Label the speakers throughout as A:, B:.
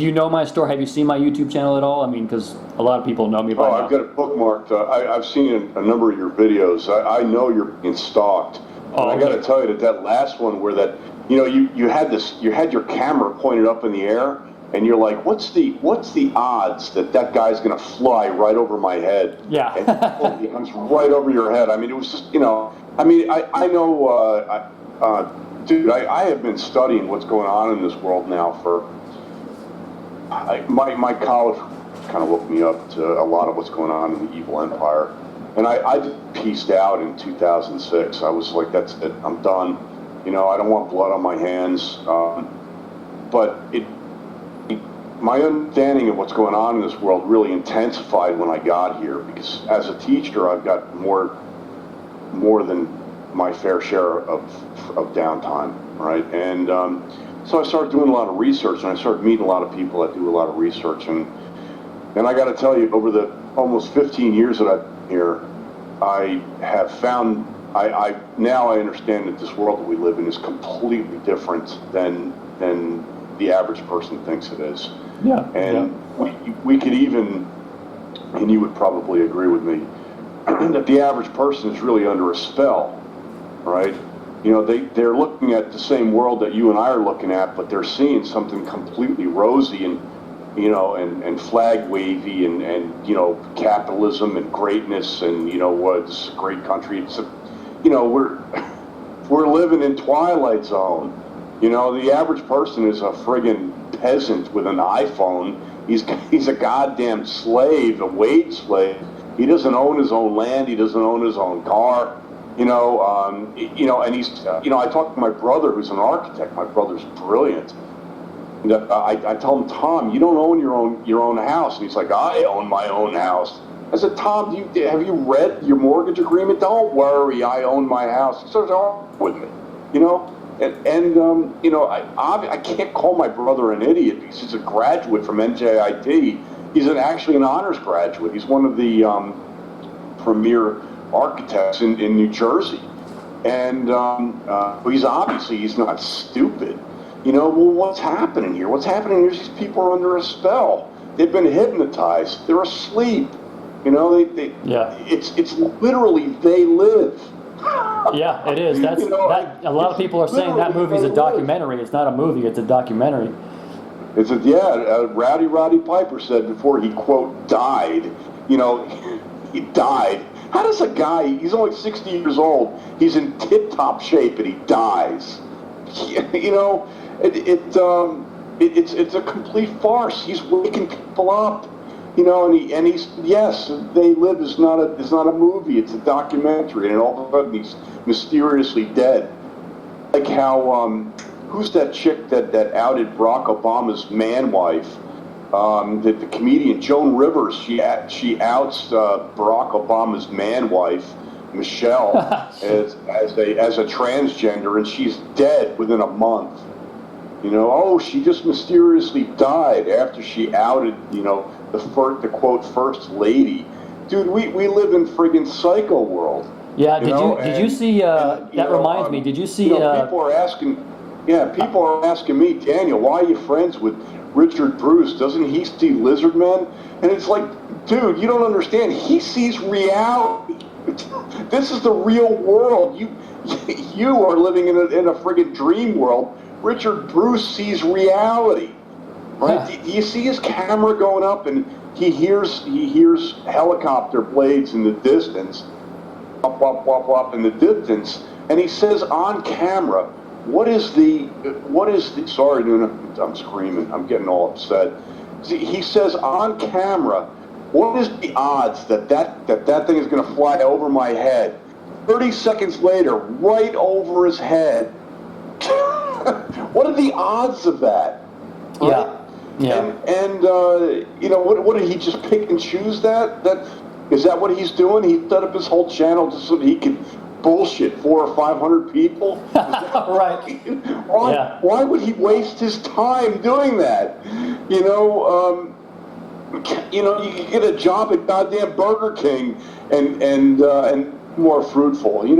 A: you know my store? Have you seen my YouTube channel at all? I mean, because a lot of people know me by now.
B: I've got it bookmarked. I've seen a number of your videos. I know you're being stalked.
A: Oh,
B: and I got to tell you that last one where you had your camera pointed up in the air, and you're like, what's the odds that guy's going to fly right over my head?
A: Yeah.
B: And he comes right over your head. I mean, it was just, I mean, I know, dude, I have been studying what's going on in this world now for, my college kind of woke me up to a lot of what's going on in the evil empire. And I just pieced out in 2006. I was like, that's it, I'm done. I don't want blood on my hands. But my understanding of what's going on in this world really intensified when I got here, because as a teacher, I've got more than my fair share of downtime, right? And so I started doing a lot of research, and I started meeting a lot of people that do a lot of research. And I got to tell you, over the almost 15 years that I've been here, I have found, now I understand that this world that we live in is completely different than the average person thinks it is.
A: Yeah.
B: And we could even, and you would probably agree with me, that the average person is really under a spell, right? They're looking at the same world that you and I are looking at, but they're seeing something completely rosy and flag wavy and capitalism and greatness and what's a great country. It's we're living in Twilight Zone. The average person is a friggin' peasant with an iPhone. He's a goddamn slave, a wage slave. He doesn't own his own land. He doesn't own his own car. And he's, I talked to my brother, who's an architect. My brother's brilliant. And I tell him, Tom, you don't own your own house. And he's like, I own my own house. I said, Tom, have you read your mortgage agreement? Don't worry, I own my house. He starts arguing with me, I can't call my brother an idiot because he's a graduate from NJIT. He's actually an honors graduate. He's one of the premier architects in New Jersey. And he's not stupid. Well, what's happening here? What's happening here is these people are under a spell. They've been hypnotized. They're asleep. It's literally they live.
A: Yeah, it is. That's that. A lot of people are saying that movie's a documentary. It's not a movie. It's a documentary.
B: Roddy Piper said before he quote died. He died. How does a guy? He's only 60 years old. He's in tip-top shape and he dies. It's a complete farce. He's waking people up. And he's yes, They Live is not a movie. It's a documentary, and all of a sudden he's mysteriously dead. Like how who's that chick that outed Barack Obama's man wife? The comedian Joan Rivers. She outs Barack Obama's man wife, Michelle, as a transgender, and she's dead within a month. She just mysteriously died after she outed, the quote first lady. Dude, we live in friggin' psycho world.
A: Yeah. Did you see? That reminds me. Did you see?
B: People are asking me, Daniel, why are you friends with Richard Bruce? Doesn't he see lizard men? And it's like, dude, you don't understand. He sees reality. This is the real world. You are living in a friggin' dream world. Richard Bruce sees reality, right?
A: Yeah.
B: Do you see his camera going up, and he hears helicopter blades in the distance, up in the distance, and he says on camera, what is the sorry, dude, I'm screaming, I'm getting all upset. He says on camera, what is the odds that thing is going to fly over my head? 30 seconds later, right over his head. What are the odds of that? Right?
A: Yeah.
B: And what did he just pick and choose that? Is that what he's doing? He set up his whole channel just so that he could bullshit 400 or 500 people?
A: Right.
B: Why would he waste his time doing that? You could get a job at goddamn Burger King and more fruitful. He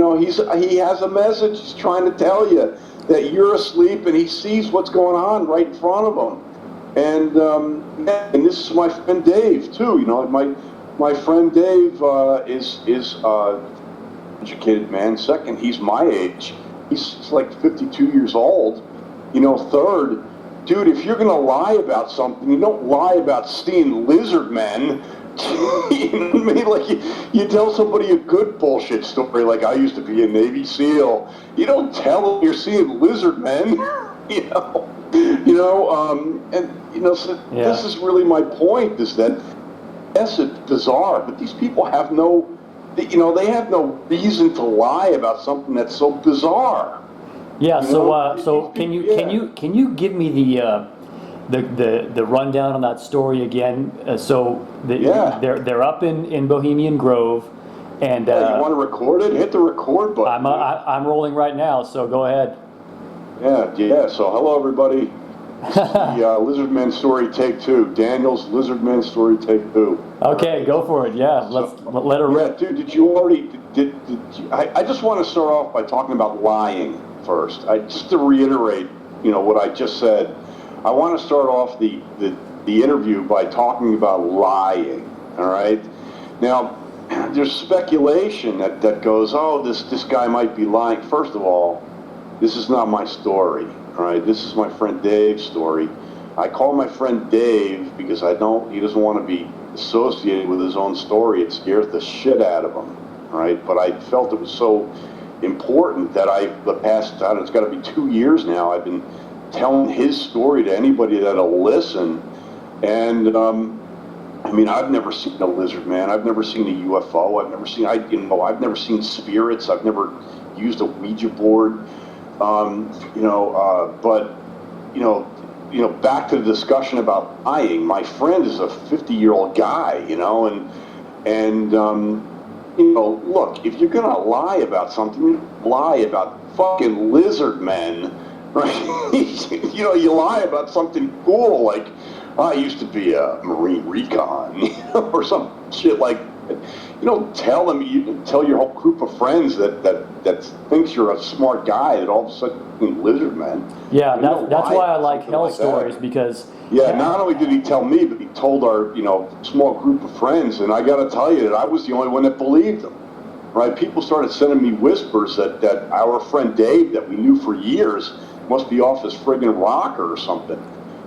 B: has a message. He's trying to tell you that you're asleep, and he sees what's going on right in front of him. And this is my friend Dave too. You know, my friend Dave is educated man. Second, he's my age. He's like 52 years old. You know, third, dude, if you're gonna lie about something, you don't lie about seeing lizard men. You know what I mean? Like you tell somebody a good bullshit story, like I used to be a Navy SEAL. You don't tell them you're seeing lizard men. You know, and you know, so this is really my point: is that yes, it's bizarre, but these people have no, you know, they have no reason to lie about something that's so bizarre.
A: Yeah. So can you give me the rundown on that story again? They're up in Bohemian Grove, and
B: you want to record it? Hit the record button.
A: I'm rolling right now, so go ahead.
B: Yeah. So hello everybody. This is the Lizard Men story take 2. Daniel's Lizard Men story take 2.
A: Okay, go for it. Yeah, let her rip.
B: Dude, did you already? I just want to start off by talking about lying first. Just to reiterate, you know, what I just said. I want to start off the interview by talking about lying. All right. Now, there's speculation that goes, oh, this guy might be lying. First of all, this is not my story. All right, this is my friend Dave's story. I call my friend Dave because he doesn't want to be associated with his own story. It scares the shit out of him. All right, but I felt it was so important that the past, it's got to be 2 years now, I've been telling his story to anybody that'll listen. And I mean, I've never seen a lizard man. I've never seen a UFO. I've never seen spirits. I've never used a Ouija board. But back to the discussion about lying. My friend is a 50-year-old guy, you know, and look, if you're gonna lie about something, lie about fucking lizard men, right? You know, you lie about something cool, like I used to be a Marine recon, you know, or some shit like that. You don't tell them. You tell your whole group of friends that thinks you're a smart guy that all of a sudden lizard man.
A: Yeah, that's why I like hell stories, because
B: not only did he tell me, but he told our small group of friends, and I got to tell you that I was the only one that believed him. Right? People started sending me whispers that our friend Dave, that we knew for years, must be off his friggin' rocker or something.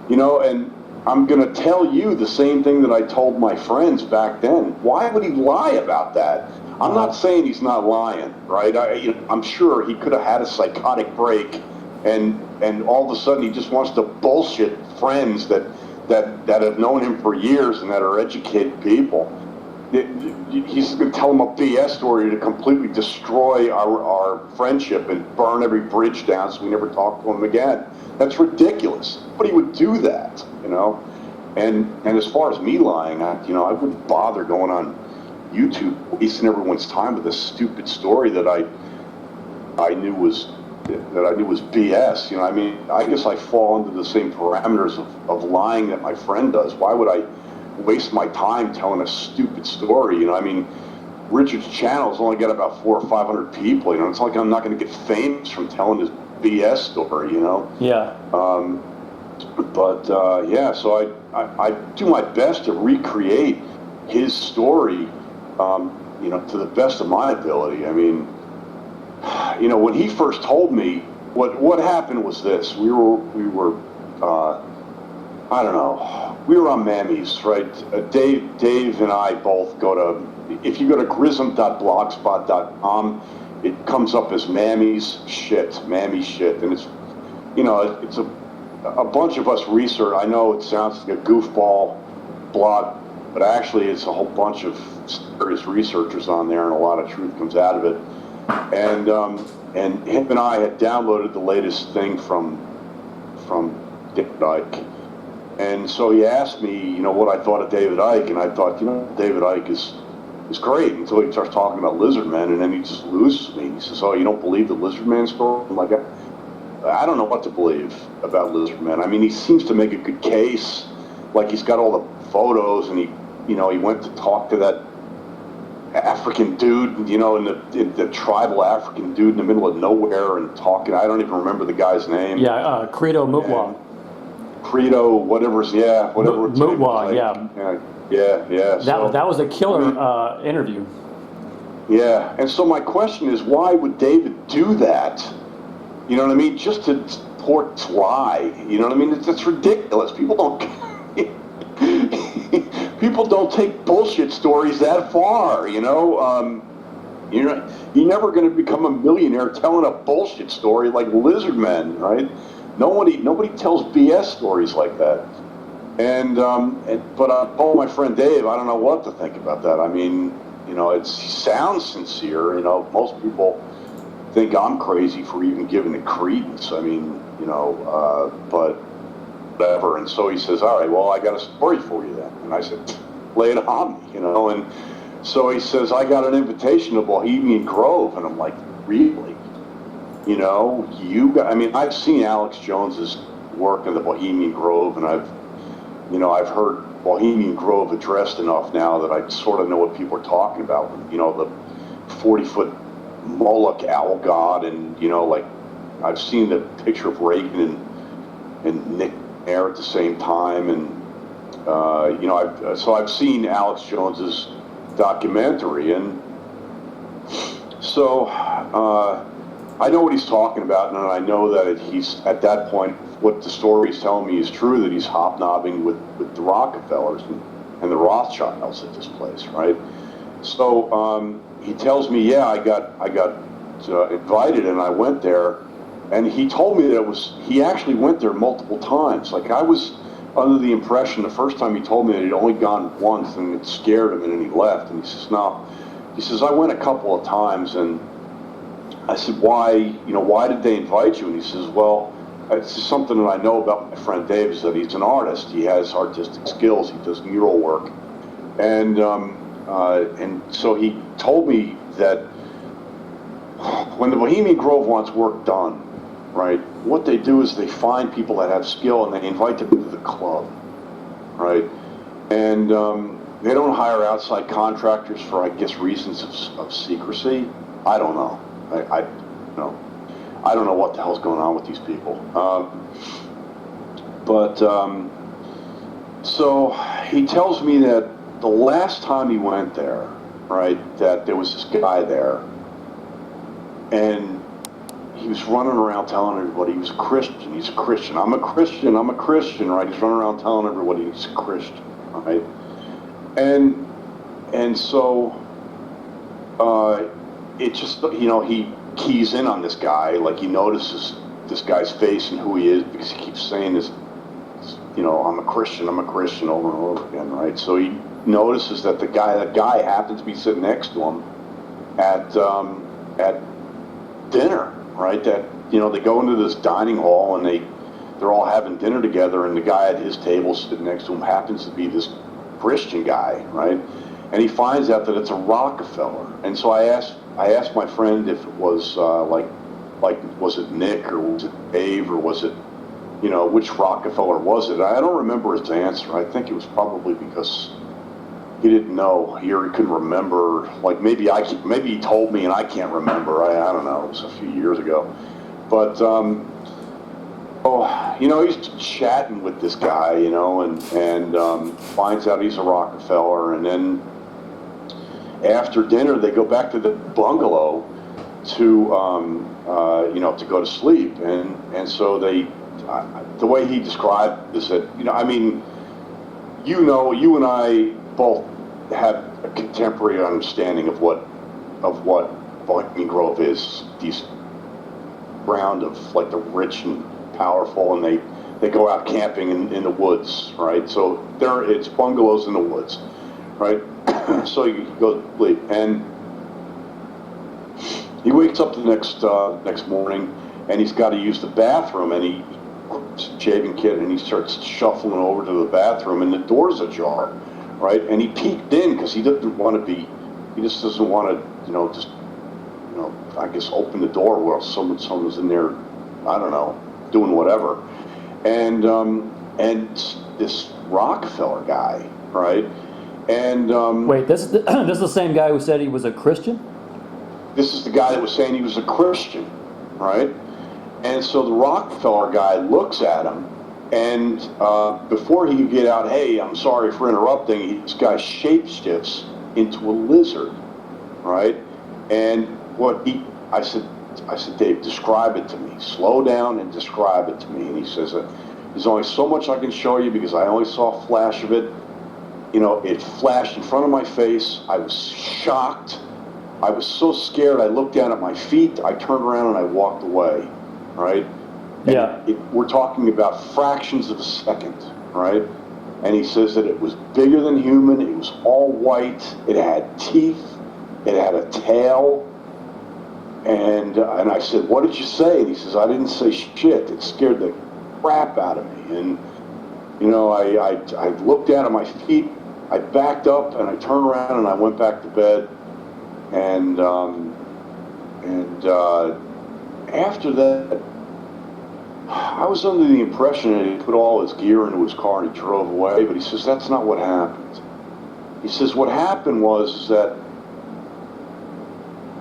B: You know, and I'm going to tell you the same thing that I told my friends back then. Why would he lie about that? I'm not saying he's not lying, right? I'm sure he could have had a psychotic break, and all of a sudden he just wants to bullshit friends that have known him for years and that are educated people. He's going to tell them a BS story to completely destroy our friendship and burn every bridge down so we never talk to him again. That's ridiculous. But he would do that, you know. And as far as me lying, I wouldn't bother going on YouTube wasting everyone's time with a stupid story that I knew was BS. You know, I mean, I guess I fall into the same parameters of lying that my friend does. Why would I waste my time telling a stupid story? You know, I mean, Richard's channel's only got about 400 or 500 people. You know, it's like I'm not going to get famous from telling this BS story. You know.
A: Yeah.
B: So I do my best to recreate his story, to the best of my ability. I mean, when he first told me, what happened was this: we were I don't know, we were on Mammies, right? Dave and I both go to. If you go to grism.blogspot.com, it comes up as Mammies shit, and it's it's a bunch of us research. I know it sounds like a goofball blog, but actually it's a whole bunch of serious researchers on there, and a lot of truth comes out of it. And him and I had downloaded the latest thing from David Icke, and so he asked me, what I thought of David Icke, and I thought, David Icke is great until he starts talking about lizard men, and then he just loses me. He says, "Oh, you don't believe the lizard man story?" I'm like, I don't know what to believe about lizard men. I mean, he seems to make a good case. Like, he's got all the photos, and he went to talk to that African dude, in the tribal African dude in the middle of nowhere and talking. I don't even remember the guy's name.
A: Yeah, Credo Mutwa.
B: Credo, whatever.
A: Mutwa,
B: yeah.
A: That was a killer interview.
B: Yeah, and so my question is, why would David do that? You know what I mean? Just to support lie. You know what I mean? It's ridiculous. People don't people don't take bullshit stories that far. You're never going to become a millionaire telling a bullshit story like Lizardmen, right? Nobody tells BS stories like that. But I told my friend Dave, I don't know what to think about that. I mean, it sounds sincere. Most people think I'm crazy for even giving it credence. I mean, but whatever. And so he says, all right, well, I got a story for you then. And I said, lay it on me, And so he says, I got an invitation to Bohemian Grove. And I'm like, really? I've seen Alex Jones's work in the Bohemian Grove, and I've heard Bohemian Grove addressed enough now that I sort of know what people are talking about. The 40-foot Moloch owl god, and I've seen the picture of Reagan and Nick Air at the same time, and I've seen Alex Jones's documentary, and so I know what he's talking about, and I know that he's at that point. What the story's telling me is true, that he's hobnobbing with the Rockefellers and the Rothschilds at this place, right? So he tells me, yeah, I got invited, and I went there, and he told me that he actually went there multiple times. Like, I was under the impression the first time he told me that he'd only gone once, and it scared him, and then he left. And he says, no, he says, I went a couple of times, and I said, why did they invite you? And he says, well, it's just something that I know about my friend Dave, is that he's an artist. He has artistic skills. He does mural work. And so he told me that when the Bohemian Grove wants work done, right, what they do is they find people that have skill, and they invite them to the club, right? And they don't hire outside contractors for, I guess, reasons of secrecy. I don't know. I don't know what the hell's going on with these people. So he tells me that the last time he went there, right, that there was this guy there, and he was running around telling everybody he was a Christian. He's a Christian. I'm a Christian, right? He's running around telling everybody he's a Christian, right? And so it just, he keys in on this guy, like he notices this guy's face and who he is, because he keeps saying this, I'm a Christian over and over again, right? So he notices that the guy happens to be sitting next to him at dinner, right? That, they go into this dining hall, and they're all having dinner together, and the guy at his table sitting next to him happens to be this Christian guy, right? And he finds out that it's a Rockefeller. And so I asked my friend if it was like was it Nick, or was it Dave, or was it, which Rockefeller was it? I don't remember his answer. I think it was probably because he didn't know, or he couldn't remember. Like, maybe he told me and I can't remember. I don't know. It was a few years ago. But he's chatting with this guy, and finds out he's a Rockefeller, and then after dinner they go back to the bungalow to to go to sleep, and so the way he described is that, you and I both have a contemporary understanding of what Bohemian Grove is. These ground of, like, the rich and powerful, and they go out camping in the woods, right? So it's bungalows in the woods, right? So you go to sleep, and he wakes up the next morning, and he's got to use the bathroom, and he grabs a shaving kit, and he starts shuffling over to the bathroom, and the door's ajar, right? And he peeked in because he just doesn't want to, I guess, open the door while someone's in there, I don't know, doing whatever. And this Rockefeller guy, right? And
A: wait, this is the same guy who said he was a Christian?
B: This is the guy that was saying he was a Christian, right? And so the Rockefeller guy looks at him, And before he could get out, hey, I'm sorry for interrupting, this guy shapeshifts into a lizard, right? And I said, Dave, describe it to me. Slow down and describe it to me. And he says, there's only so much I can show you because I only saw a flash of it. You know, it flashed in front of my face. I was shocked. I was so scared. I looked down at my feet. I turned around and I walked away, right?
A: Yeah.
B: We're talking about fractions of a second, right? And he says that it was bigger than human. It was all white. It had teeth. It had a tail. And I said, what did you say? And he says, I didn't say shit. It scared the crap out of me. And, you know, I looked down at my feet. I backed up and I turned around and I went back to bed. And after that, I was under the impression that he put all his gear into his car and he drove away, but he says that's not what happened. He says what happened was that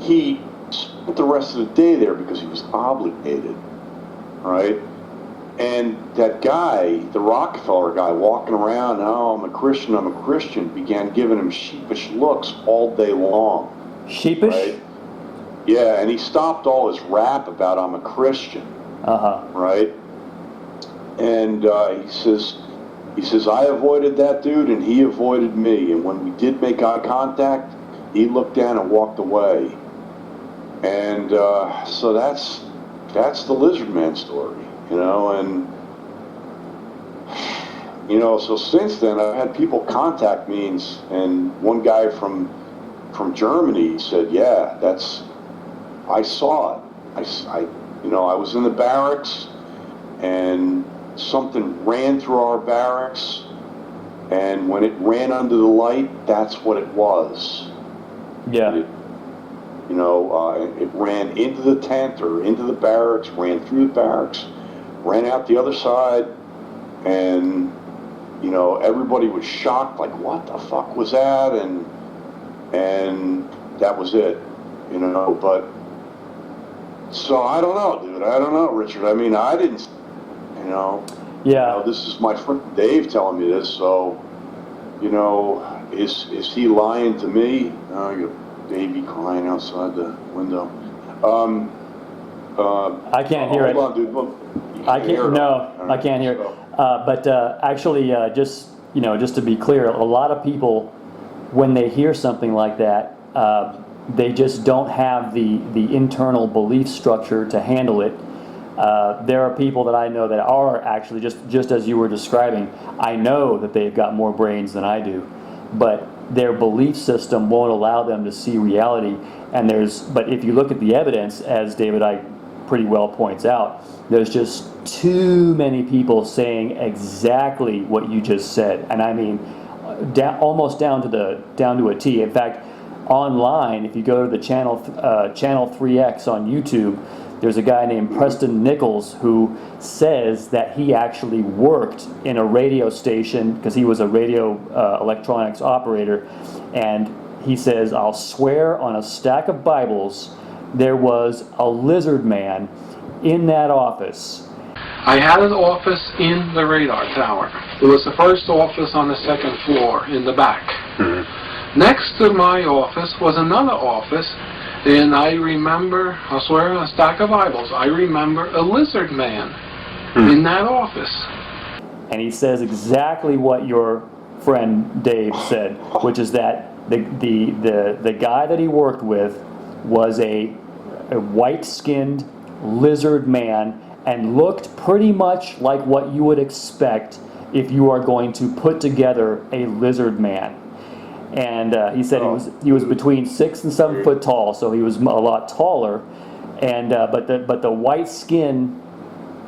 B: he spent the rest of the day there because he was obligated, right? And that guy, the Rockefeller guy, walking around, oh, I'm a Christian, began giving him sheepish looks all day long.
A: Sheepish?
B: Right? Yeah, and he stopped all his rap about I'm a Christian. Right? And he says, I avoided that dude and he avoided me. And when we did make eye contact, he looked down and walked away. And so that's the Lizard Man story, you know. And, you know, so since then I've had people contact me, and one guy from Germany said, yeah, I saw it. I was in the barracks, and something ran through our barracks, and when it ran under the light, that's what it was.
A: Yeah.
B: It ran into the tent or into the barracks, ran through the barracks, ran out the other side, and, you know, everybody was shocked, like, what the fuck was that? And that was it, you know, but... So I don't know, dude. I don't know, Richard. I mean, I didn't, you know.
A: Yeah.
B: You know, this is my friend Dave telling me this. So, you know, is he lying to me? Your baby crying outside the window.
A: I can't hear it.
B: Hold on, dude. Look,
A: I can't. No,
B: right.
A: I can't hear it.
B: So.
A: But actually, just to be clear, a lot of people, when they hear something like that, they just don't have the internal belief structure to handle it. There are people that I know that are actually, just as you were describing, I know that they've got more brains than I do, but their belief system won't allow them to see reality. But if you look at the evidence, as David I pretty well points out, there's just too many people saying exactly what you just said, and I mean, almost down to a T. In fact, online, if you go to the channel 3X on YouTube, there's a guy named Preston Nichols who says that he actually worked in a radio station because he was a radio electronics operator, and he says, I'll swear on a stack of Bibles there was a lizard man in that office.
C: I had an office in the radar tower. It was the first office on the second floor in the back. Mm-hmm. Next to my office was another office, and I remember, I swear on a stack of Bibles, I remember a lizard man in that office.
A: And he says exactly what your friend Dave said, which is that the guy that he worked with was a white-skinned lizard man and looked pretty much like what you would expect if you are going to put together a lizard man. And he said he was between 6 and 7 foot tall, so he was a lot taller. And but the white skin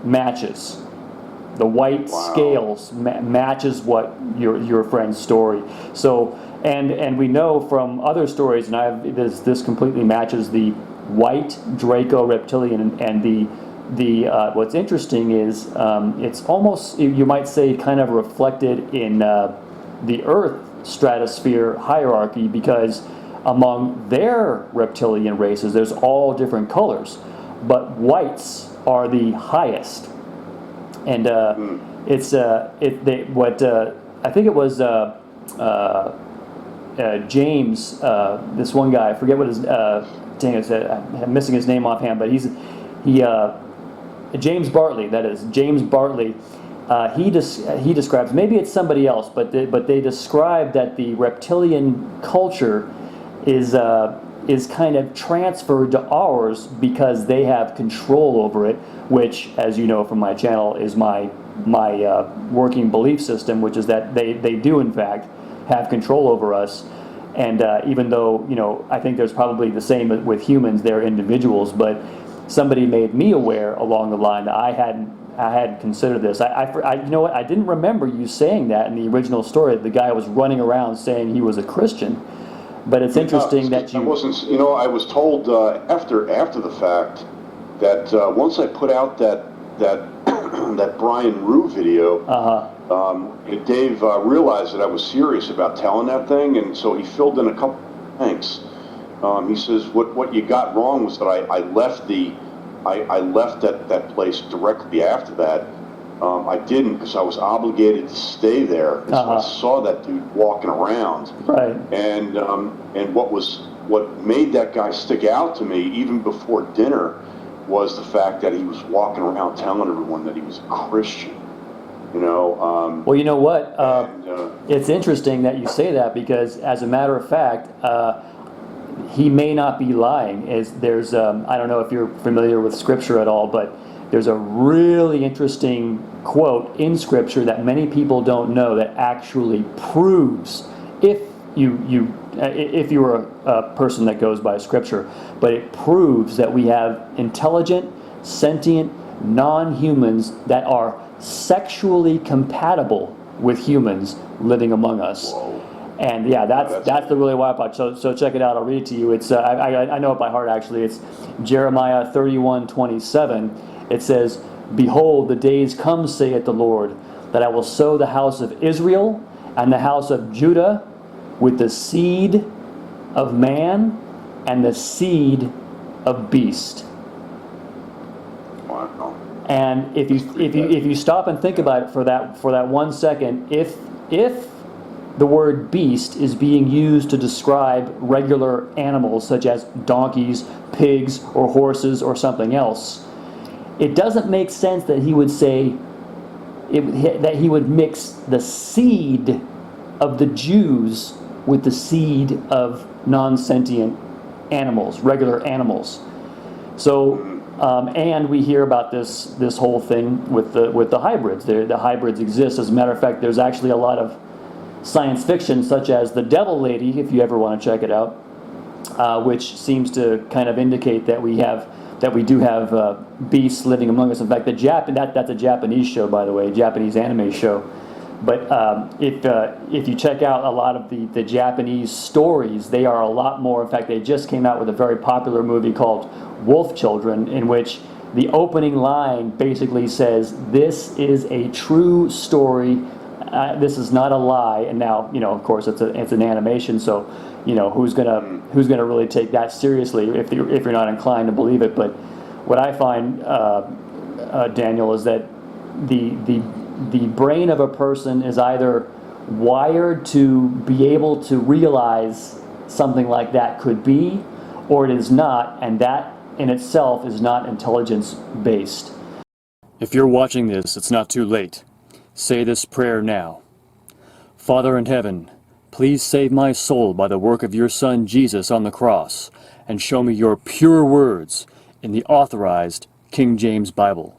A: matches. The white scales matches what your friend's story. So and we know from other stories, and this completely matches the white Draco reptilian, and the what's interesting is it's almost, you might say, kind of reflected in the Earth stratosphere hierarchy, because among their reptilian races there's all different colors, but whites are the highest. and it's I think it was James, this one guy. I forget what his I'm missing his name offhand, but James Bartley. That is James Bartley. He describes, maybe it's somebody else, but they describe that the reptilian culture is kind of transferred to ours because they have control over it, which, as you know from my channel, is my working belief system, which is that they do in fact have control over us. And even though, I think there's probably the same with humans, they're individuals, but somebody made me aware along the line that I hadn't considered this. You know what? I didn't remember you saying that in the original story. The guy was running around saying he was a Christian. But it's interesting that you...
B: I wasn't, I was told after the fact that once I put out that Brian Rue video, Dave realized that I was serious about telling that thing, and so he filled in a couple of blanks. He says, what you got wrong was that I left that place directly after that. I didn't, because I was obligated to stay there. And so I saw that dude walking around.
A: Right.
B: And what made that guy stick out to me even before dinner was the fact that he was walking around telling everyone that he was a Christian.
A: Well, you know what? It's interesting that you say that, because as a matter of fact, he may not be lying. There's I don't know if you're familiar with Scripture at all, but there's a really interesting quote in Scripture that many people don't know that actually proves, if you were a person that goes by Scripture, but it proves that we have intelligent, sentient, non-humans that are sexually compatible with humans living among us.
B: Whoa.
A: And yeah, that's the really wild part. So check it out. I'll read it to you. It's I know it by heart actually. It's Jeremiah 31:27. It says, "Behold, the days come, saith the Lord, that I will sow the house of Israel and the house of Judah with the seed of man and the seed of beast."
B: Wow.
A: And if you stop and think about it for that 1 second, if the word beast is being used to describe regular animals such as donkeys, pigs, or horses, or something else, it doesn't make sense that he would say that he would mix the seed of the Jews with the seed of non-sentient animals, regular animals. So, and we hear about this whole thing with the hybrids. The hybrids exist. As a matter of fact, there's actually a lot of science fiction, such as The Devil Lady, if you ever want to check it out, which seems to kind of indicate that we do have beasts living among us. In fact, that's a Japanese show, by the way, Japanese anime show. But if you check out a lot of the Japanese stories, they are a lot more. In fact, they just came out with a very popular movie called Wolf Children, in which the opening line basically says, "This is a true story. This is not a lie." And now, of course, it's an animation, so who's gonna really take that seriously if you're not inclined to believe it. But what I find, Daniel, is that the brain of a person is either wired to be able to realize something like that could be, or it is not, and that in itself is not intelligence based. If you're watching this, it's not too late. Say this prayer now. Father in heaven, please save my soul by the work of your Son Jesus on the cross, and show me your pure words in the authorized King James Bible.